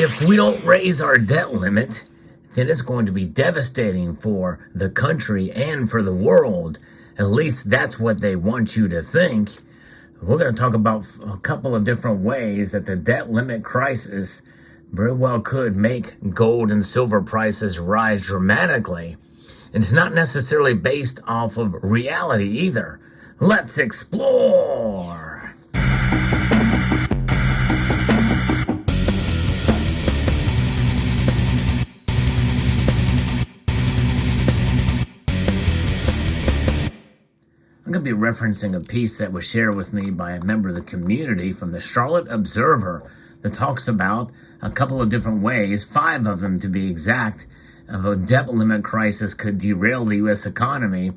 If we don't raise our debt limit, then it's going to be devastating for the country and for the world. At least that's what they want you to think. We're going to talk about a couple of different ways that the debt limit crisis very well could make gold and silver prices rise dramatically. And it's not necessarily based off of reality either. Let's explore. I'm going to be referencing a piece that was shared with me by a member of the community from the Charlotte Observer that talks about a couple of different ways, 5 of them to be exact, of a debt limit crisis could derail the U.S. economy,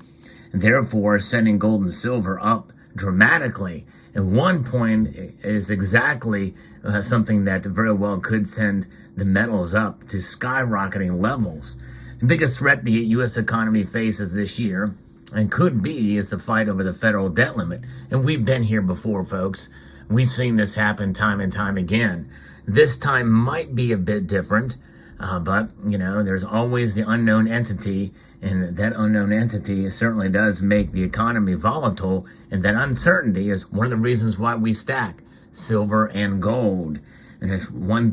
and therefore sending gold and silver up dramatically. And one point is exactly something that very well could send the metals up to skyrocketing levels. The biggest threat the U.S. economy faces this year and could be is the fight over the federal debt limit. And we've been here before, folks. We've seen this happen time and time again. This time might be a bit different, but, there's always the unknown entity, and that unknown entity certainly does make the economy volatile, and that uncertainty is one of the reasons why we stack silver and gold. And it's one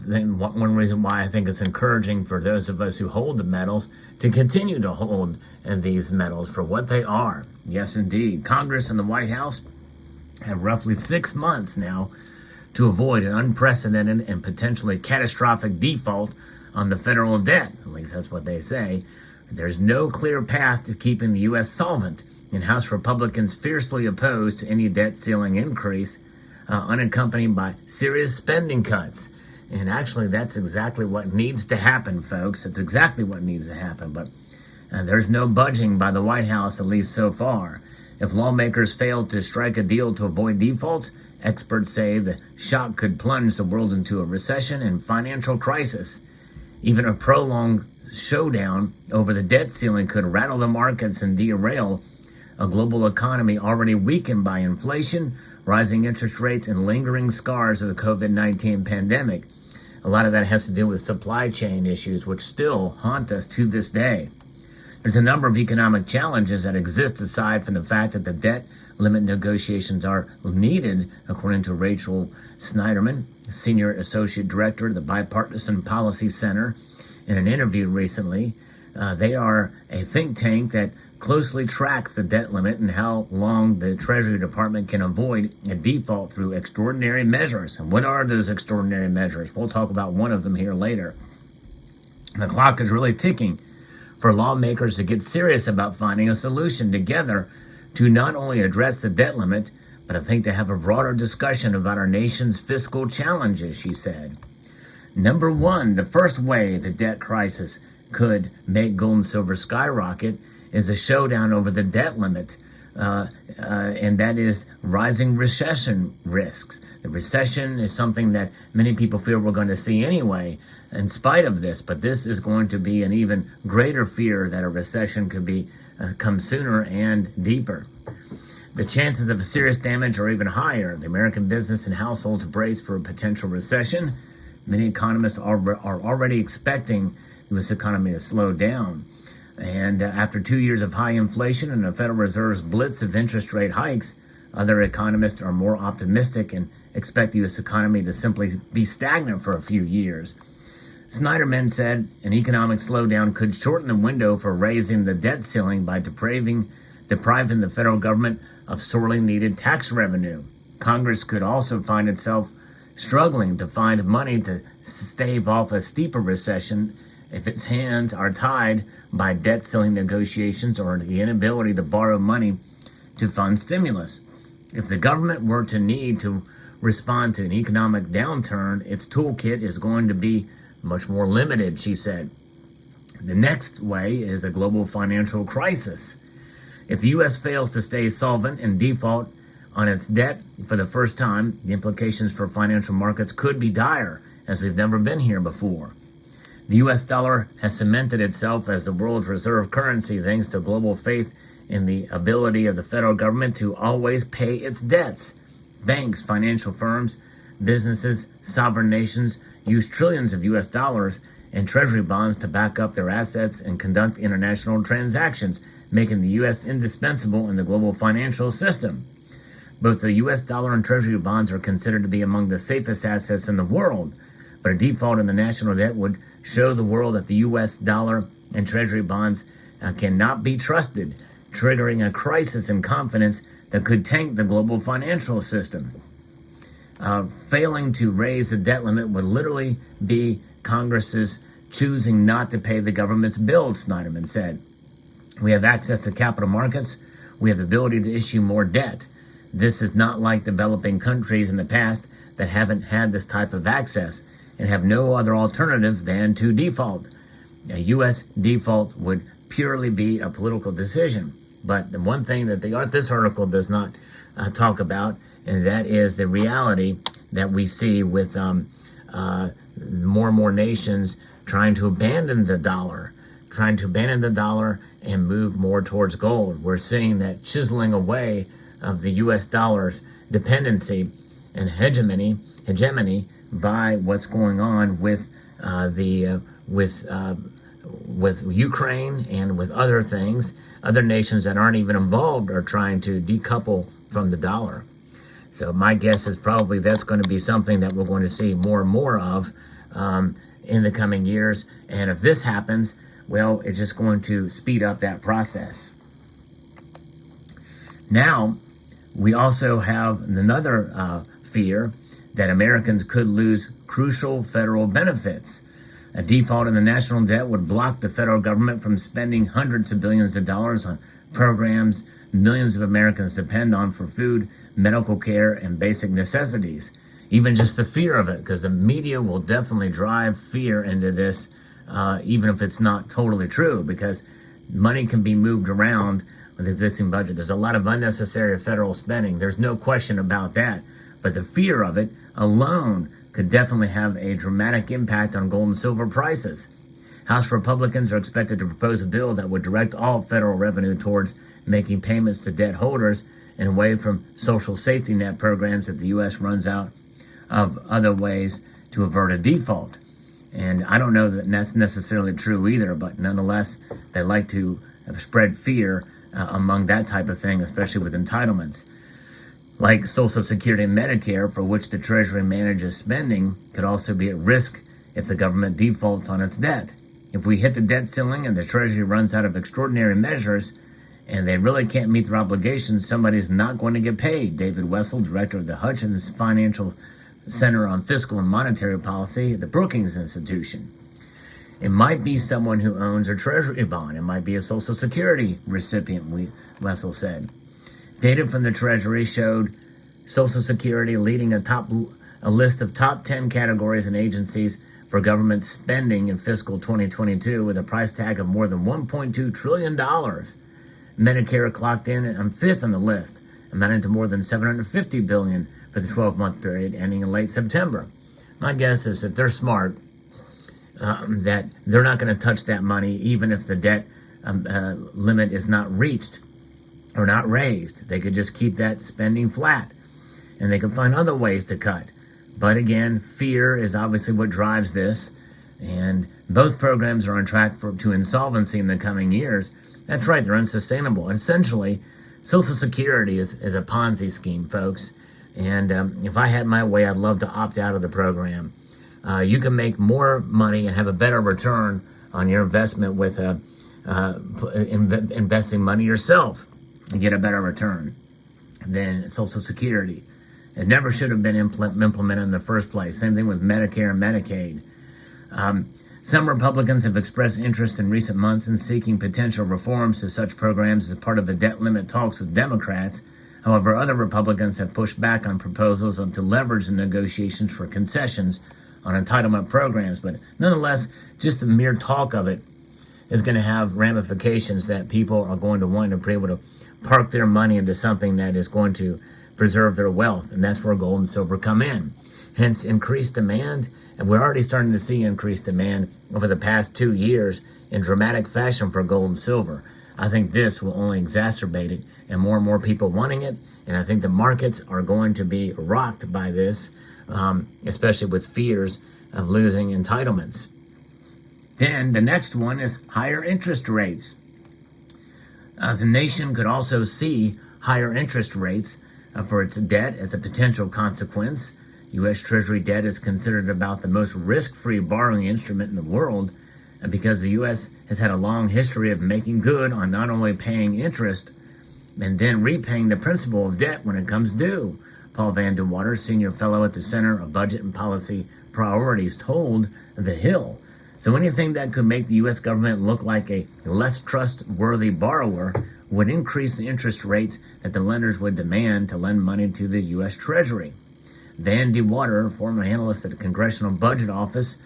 reason why I think it's encouraging for those of us who hold the metals to continue to hold these metals for what they are. Yes, indeed. Congress and the White House have roughly 6 months now to avoid an unprecedented and potentially catastrophic default on the federal debt. At least that's what they say. There's no clear path to keeping the U.S. solvent, and House Republicans fiercely opposed to any debt ceiling increase, unaccompanied by serious spending cuts. And actually, that's exactly what needs to happen, folks. It's exactly what needs to happen. But there's no budging by the White House, at least so far. If lawmakers fail to strike a deal to avoid defaults, experts say the shock could plunge the world into a recession and financial crisis. Even a prolonged showdown over the debt ceiling could rattle the markets and derail a global economy already weakened by inflation, rising interest rates, and lingering scars of the COVID-19 pandemic. A lot of that has to do with supply chain issues, which still haunt us to this day. There's a number of economic challenges that exist aside from the fact that the debt limit negotiations are needed, according to Rachel Snyderman, Senior Associate Director of the Bipartisan Policy Center, in an interview recently. They are a think tank that closely tracks the debt limit and how long the Treasury Department can avoid a default through extraordinary measures. And what are those extraordinary measures? We'll talk about one of them here later. The clock is really ticking for lawmakers to get serious about finding a solution together to not only address the debt limit, but I think to have a broader discussion about our nation's fiscal challenges, she said. Number one, the first way the debt crisis could make gold and silver skyrocket is a showdown over the debt limit, and that is rising recession risks. The recession is something that many people fear we're going to see anyway, in spite of this, but this is going to be an even greater fear that a recession could come sooner and deeper. The chances of serious damage are even higher. The American business and households brace for a potential recession. Many economists are already expecting the U.S. economy to slow down. And after 2 years of high inflation and the Federal Reserve's blitz of interest rate hikes, other economists are more optimistic and expect the U.S. economy to simply be stagnant for a few years. Snyderman said an economic slowdown could shorten the window for raising the debt ceiling by depriving the federal government of sorely needed tax revenue. Congress could also find itself struggling to find money to stave off a steeper recession if its hands are tied by debt ceiling negotiations or the inability to borrow money to fund stimulus. If the government were to need to respond to an economic downturn, its toolkit is going to be much more limited, she said. The next way is a global financial crisis. If the U.S. fails to stay solvent and default on its debt for the first time, the implications for financial markets could be dire, as we've never been here before. The U.S. dollar has cemented itself as the world's reserve currency thanks to global faith in the ability of the federal government to always pay its debts. Banks, financial firms, businesses, sovereign nations use trillions of US dollars and treasury bonds to back up their assets and conduct international transactions, making the U.S. indispensable in the global financial system. Both the U.S. dollar and treasury bonds are considered to be among the safest assets in the world, but a default in the national debt would show the world that the U.S. dollar and treasury bonds cannot be trusted, triggering a crisis in confidence that could tank the global financial system. Failing to raise the debt limit would literally be Congress's choosing not to pay the government's bills, Snyderman said. We have access to capital markets. We have the ability to issue more debt. This is not like developing countries in the past that haven't had this type of access and have no other alternative than to default. A U.S. default would purely be a political decision. But the one thing that this article does not talk about, and that is the reality that we see with more and more nations trying to abandon the dollar and move more towards gold. We're seeing that chiseling away of the U.S. dollar's dependency and hegemony by what's going on with Ukraine and with other things. Other nations that aren't even involved are trying to decouple from the dollar. So my guess is probably that's going to be something that we're going to see more and more of in the coming years. And if this happens, well, it's just going to speed up that process. Now, we also have another fear that Americans could lose crucial federal benefits. A default in the national debt would block the federal government from spending hundreds of billions of dollars on programs millions of Americans depend on for food, medical care, and basic necessities. Even just the fear of it, because the media will definitely drive fear into this, even if it's not totally true, because money can be moved around with the existing budget. There's a lot of unnecessary federal spending. There's no question about that. But the fear of it alone could definitely have a dramatic impact on gold and silver prices. House Republicans are expected to propose a bill that would direct all federal revenue towards making payments to debt holders and away from social safety net programs if the U.S. runs out of other ways to avert a default. And I don't know that that's necessarily true either, but nonetheless, they like to spread fear among that type of thing, especially with entitlements. Like Social Security and Medicare, for which the Treasury manages spending, could also be at risk if the government defaults on its debt. If we hit the debt ceiling and the Treasury runs out of extraordinary measures and they really can't meet their obligations, somebody's not going to get paid. David Wessel, director of the Hutchins Financial Center on Fiscal and Monetary Policy at the Brookings Institution. It might be someone who owns a Treasury bond. It might be a Social Security recipient, Wessel said. Data from the Treasury showed Social Security leading a list of top 10 categories and agencies for government spending in fiscal 2022 with a price tag of more than $1.2 trillion. Medicare clocked in on fifth on the list, amounting to more than $750 billion for the 12-month period ending in late September. My guess is that they're smart, that they're not going to touch that money even if the debt limit is not reached or not raised. They could just keep that spending flat, and they could find other ways to cut. But again, fear is obviously what drives this, and both programs are on track to insolvency in the coming years. That's right, they're unsustainable. Essentially, Social Security is a Ponzi scheme, folks. And if I had my way, I'd love to opt out of the program. You can make more money and have a better return on your investment with investing money yourself and get a better return than Social Security. It never should have been implemented in the first place. Same thing with Medicare and Medicaid. Some Republicans have expressed interest in recent months in seeking potential reforms to such programs as part of the debt limit talks with Democrats. However, other Republicans have pushed back on proposals to leverage the negotiations for concessions on entitlement programs. But nonetheless, just the mere talk of it is going to have ramifications that people are going to want to be able to park their money into something that is going to preserve their wealth, and that's where gold and silver come in. Hence, increased demand, and we're already starting to see increased demand over the past 2 years in dramatic fashion for gold and silver. I think this will only exacerbate it, and more people wanting it, and I think the markets are going to be rocked by this especially with fears of losing entitlements. Then the next one is higher interest rates. The nation could also see higher interest rates for its debt as a potential consequence. U.S. Treasury debt is considered about the most risk-free borrowing instrument in the world because the U.S. has had a long history of making good on not only paying interest and then repaying the principal of debt when it comes due. Paul Van De Water, senior fellow at the Center of Budget and Policy Priorities, told The Hill. So anything that could make the U.S. government look like a less trustworthy borrower would increase the interest rates that the lenders would demand to lend money to the U.S. Treasury. Van De Water, former analyst at the Congressional Budget Office,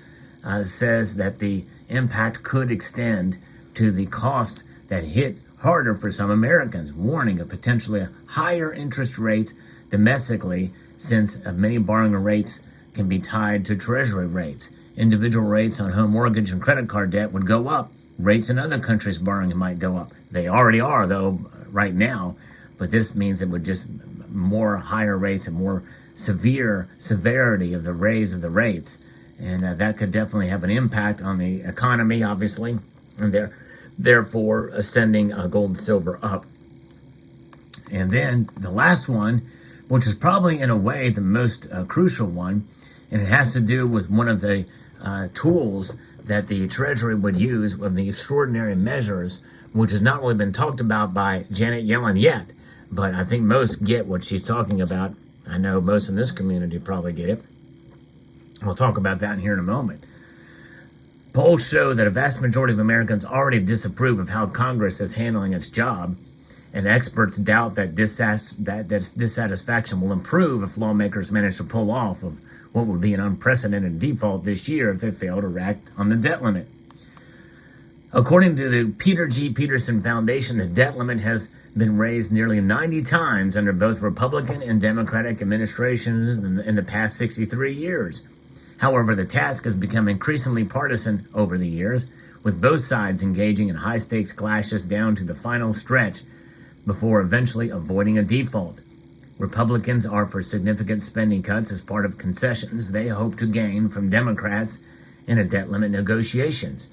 says that the impact could extend to the cost that hit harder for some Americans, warning of potentially higher interest rates domestically since many borrowing rates can be tied to Treasury rates. Individual rates on home mortgage and credit card debt would go up. Rates in other countries' borrowing might go up. They already are, though, right now, but this means it would just more higher rates and more severity of the raise of the rates. And that could definitely have an impact on the economy, obviously, and therefore sending gold and silver up. And then the last one, which is probably in a way the most crucial one, and it has to do with one of the tools that the Treasury would use of the extraordinary measures, which has not really been talked about by Janet Yellen yet, but I think most get what she's talking about. I know most in this community probably get it. We'll talk about that here in a moment. Polls show that a vast majority of Americans already disapprove of how Congress is handling its job, and experts doubt that dissatisfaction will improve if lawmakers manage to pull off of what would be an unprecedented default this year if they fail to act on the debt limit. According to the Peter G. Peterson Foundation, the debt limit has been raised nearly 90 times under both Republican and Democratic administrations in the past 63 years. However, the task has become increasingly partisan over the years, with both sides engaging in high-stakes clashes down to the final stretch before eventually avoiding a default. Republicans are for significant spending cuts as part of concessions they hope to gain from Democrats in a debt limit negotiations.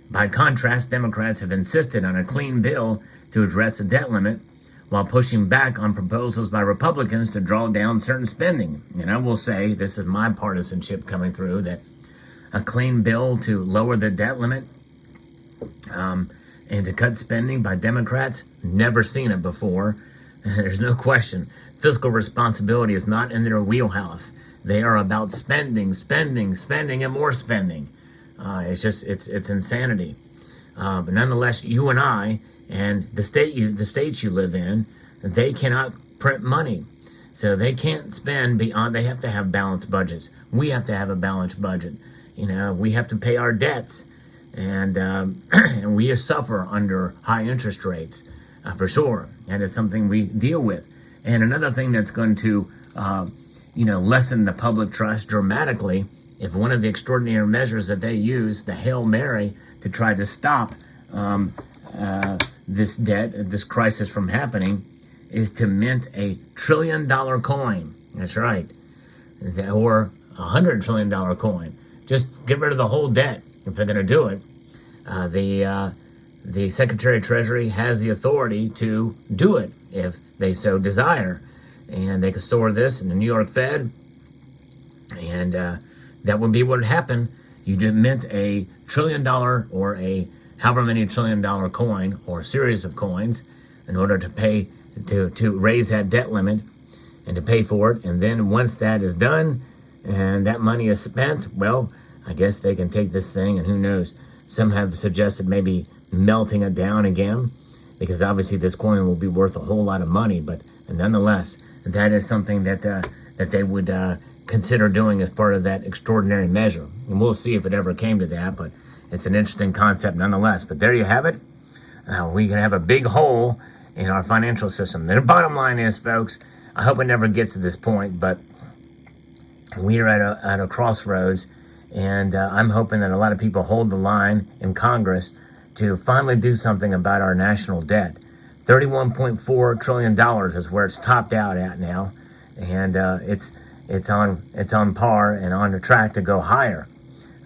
By contrast, Democrats have insisted on a clean bill to address the debt limit while pushing back on proposals by Republicans to draw down certain spending. And I will say, this is my partisanship coming through, that a clean bill to lower the debt limit and to cut spending by Democrats, never seen it before. There's no question. Fiscal responsibility is not in their wheelhouse. They are about spending, and more spending. It's insanity. But nonetheless, you and I and the states you live in, they cannot print money. So they can't spend beyond, they have to have balanced budgets. We have to have a balanced budget. We have to pay our debts. And and we suffer under high interest rates, for sure. That is something we deal with. And another thing that's going to, lessen the public trust dramatically, if one of the extraordinary measures that they use, the Hail Mary, to try to stop this debt, this crisis from happening, is to mint $1 trillion coin. That's right. Or $100 trillion coin. Just get rid of the whole debt if they're going to do it. The Secretary of Treasury has the authority to do it if they so desire. And they can store this in the New York Fed. And that would be what would happen. You did mint $1 trillion or a however many $1 trillion coin or series of coins in order to pay to raise that debt limit and to pay for it. And then once that is done and that money is spent, well, I guess they can take this thing, and who knows. Some have suggested maybe melting it down again, because obviously this coin will be worth a whole lot of money. But nonetheless, that is something that they would consider doing as part of that extraordinary measure. And we'll see if it ever came to that, but it's an interesting concept nonetheless. But there you have it. We can have a big hole in our financial system. The bottom line is, folks, I hope it never gets to this point, but we are at a crossroads, and I'm hoping that a lot of people hold the line in Congress to finally do something about our national debt. $31.4 trillion is where it's topped out at now, and it's on par and on the track to go higher.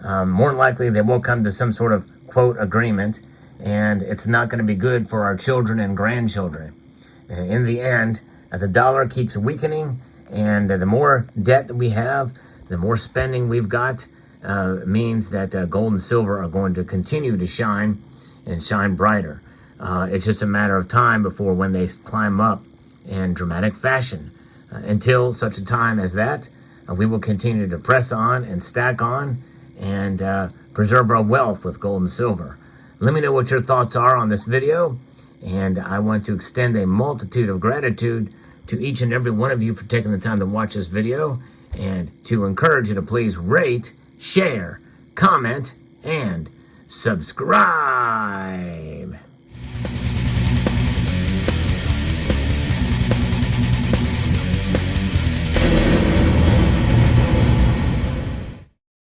More than likely, they will come to some sort of quote agreement, and it's not going to be good for our children and grandchildren. In the end, the dollar keeps weakening, and the more debt that we have, the more spending we've got, means that gold and silver are going to continue to shine and shine brighter. It's just a matter of time before when they climb up in dramatic fashion. Until such a time as that, we will continue to press on and stack on and preserve our wealth with gold and silver. Let me know what your thoughts are on this video, and I want to extend a multitude of gratitude to each and every one of you for taking the time to watch this video, and to encourage you to please rate, share, comment, and subscribe.